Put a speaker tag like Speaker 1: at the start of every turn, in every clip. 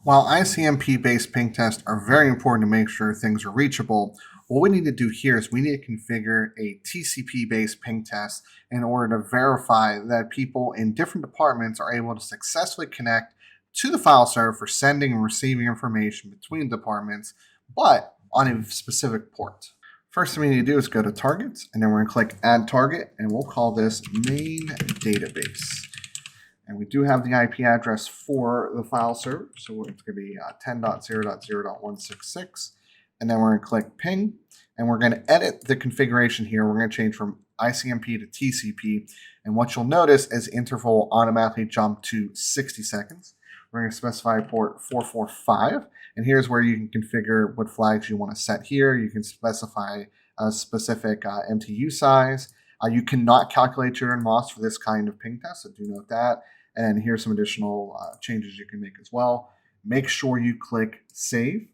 Speaker 1: While ICMP-based ping tests are very important to make sure things are reachable, what we need to do here is we need to configure a TCP-based ping test in order to verify that people in different departments are able to successfully connect to the file server for sending and receiving information between departments, but on a specific port. First thing we need to do is go to Targets, and then we're going to click Add Target, and we'll call this Main Database. And we do have the IP address for the file server, so it's going to be 10.0.0.166. And then we're going to click Ping, and we're going to edit the configuration here. We're going to change from ICMP to TCP, and what you'll notice is interval will automatically jump to 60 seconds. We're going to specify port 445, and here's where you can configure what flags you want to set here. You can specify a specific MTU size. You cannot calculate your MOS for this kind of ping test, so do note that. And here's some additional changes you can make as well. Make sure you click Save,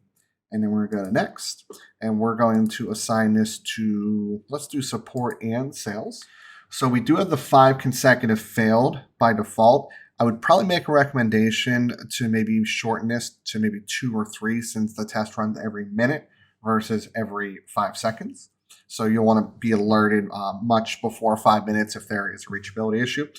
Speaker 1: and then we're going to go to Next, and we're going to assign this to, let's do support and sales. So we do have the 5 consecutive failed by default. I would probably make a recommendation to maybe shorten this to maybe 2 or 3 since the test runs every minute versus every 5 seconds. So you'll want to be alerted much before 5 minutes if there is a reachability issue.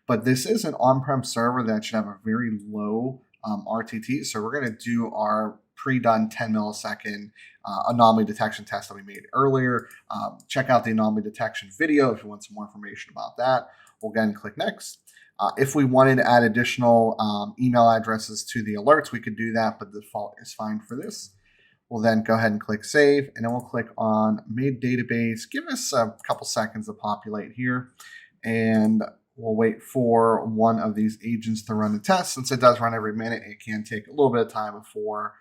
Speaker 1: But this is an on-prem server that should have a very low RTT. So we're going to do our pre-done 10 millisecond anomaly detection test that we made earlier. Check out the anomaly detection video if you want some more information about that. We'll again click Next. If we wanted to add additional email addresses to the alerts, we could do that, but the default is fine for this. We'll then go ahead and click Save, and then we'll click on Made Database. Give us a couple seconds to populate here, and we'll wait for one of these agents to run the test. Since it does run every minute, it can take a little bit of time before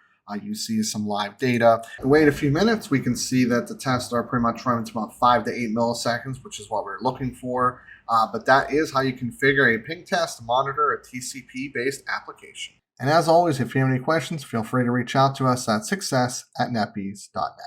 Speaker 1: you see some live data. Wait a few minutes, we can see that the tests are pretty much running to about 5 to 8 milliseconds, which is what we're looking for. But that is how you configure a ping test to monitor a TCP-based application. And as always, if you have any questions, feel free to reach out to us at success@netbees.net.